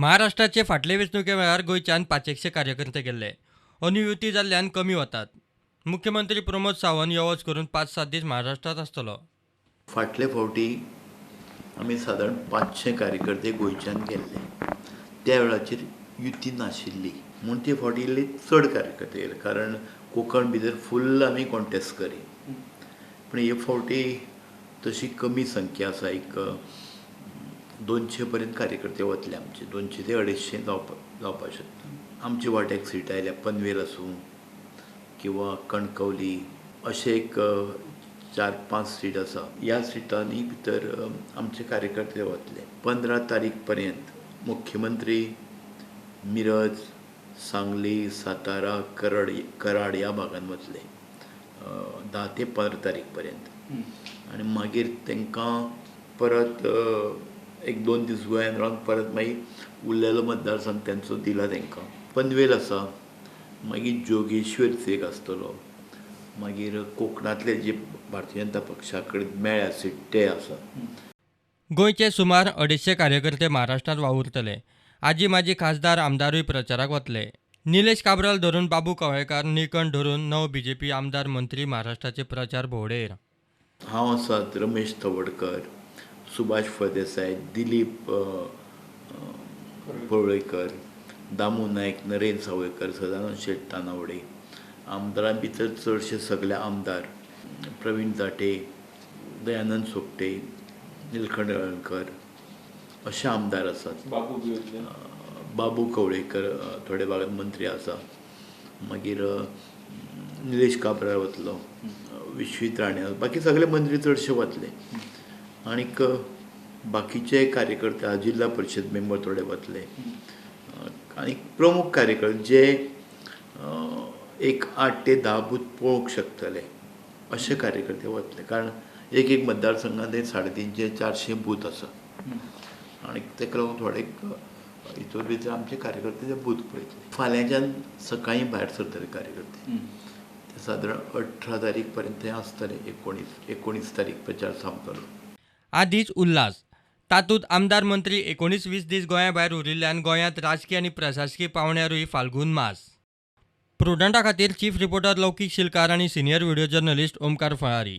महाराष्ट्राचे फाटले वेंचणुके वेळार गोंयच्यान 500 कार्यकर्ते गेल्ले. अंदू युती जाल्ल्यान कमी वतात. मुख्यमंत्री प्रमोद सावंत यो वच करून 5-7 दीस महाराष्ट्रात आसतलो. फाटले फावटी आमी सादारण 500 कार्यकर्ते गोंयच्यान गेल्ले. त्या वेळाचेर युती नाशिल्ली म्हूण ते फावटी इल्ले चड कार्यकर्ते गेले, कारण कोंकण भितर फुल्ल आमी कॉन्टेस्ट करी. पण हे फावटी तशी कमी संख्या आसा. एक 200 पर्यंत कार्यकर्ते वतले आमचे. 200 ते 250 जावपाक शकता. आमचे वाट्याक सीट आयल्या. पनवेल आसूं किंवा कणकवली अशे एक 4-5 सीट आसा. ह्या सिटांनी भितर आमचे कार्यकर्ते वतले. 15 तारीख पर्यंत मुख्यमंत्री मिरज, सांगली, सातारा, कराड ह्या भागांत वतले 10 ते 15 तारीख पर्यंत. आनी मागीर तांकां परत एक 2 दीस गोंयांत रावन परत मागीर उरलेलो मतदारसंघ तांचो दिला तांकां. पनवेल आसा, मागीर जोगेश्वर एक आसतलो, मागीर कोंकणांतले जे भारतीय जनता पक्षा कडेन मेळ्या सीट ते आसा. गोंयचे सुमार 250 कार्यकर्ते महाराष्ट्रात वावुरतले. आजी माजी खासदार आमदारूय प्रचाराक वतले. निलेश काब्राल धरून बाबू कवळेकार, निळकंठ धरून 9 बीजेपी आमदार मंत्री महाराष्ट्राचे प्रचार भोंवडेर. हांव आसात रमेश तवडकर, सुभाष फळदेसाय, दिलीप पळवळेकर, दामू नायक, नरेंद्र सावयकर, सदानंद शेट तानावडे. आमदारां भितर चडशे सगळे आमदार प्रवीण जाटे, दयानंद सोपटे, निलकंठ अळकर अशे आमदार आसात. बाबू कवळेकर थोड्या भागात मंत्री आसा. मागीर निलेश काब्राल वतलो, विश्वीत राणे, बाकी सगळे मंत्री चडशे वतले. आनीक बाकीचे कार्यकर्ते जिल्हा परिशद मेंबर थोडे वतले. आनी प्रमुख कार्यकर्ते जे एक 8 ते 10 बूथ पळोवंक शकतले अशे कार्यकर्ते वतले. कारण एक मतदारसंघात 350-400 बूथ आसा. आनी ताका लागून थोडे हितूर भितर आमचे कार्यकर्ते ते बूथ पळयतले. फाल्यांच्यान सकाळीं भायर सरतले कार्यकर्ते. ते सादारण 18 तारीख पर्यंत थंय आसतले. 19 तारीख प्रचार संपतलो. आदींच उल्हास. तातूंत आमदार मंत्री 19-20 दीस गोंया भायर उरिल्ल्यान गोंयांत राजकीय आनी प्रशासकीय पावंड्यारूय फाल्गून मास. प्रुडंटा खातीर चीफ रिपोर्टर लौकीक शिलकार आनी senior video journalist Omkar Phalari.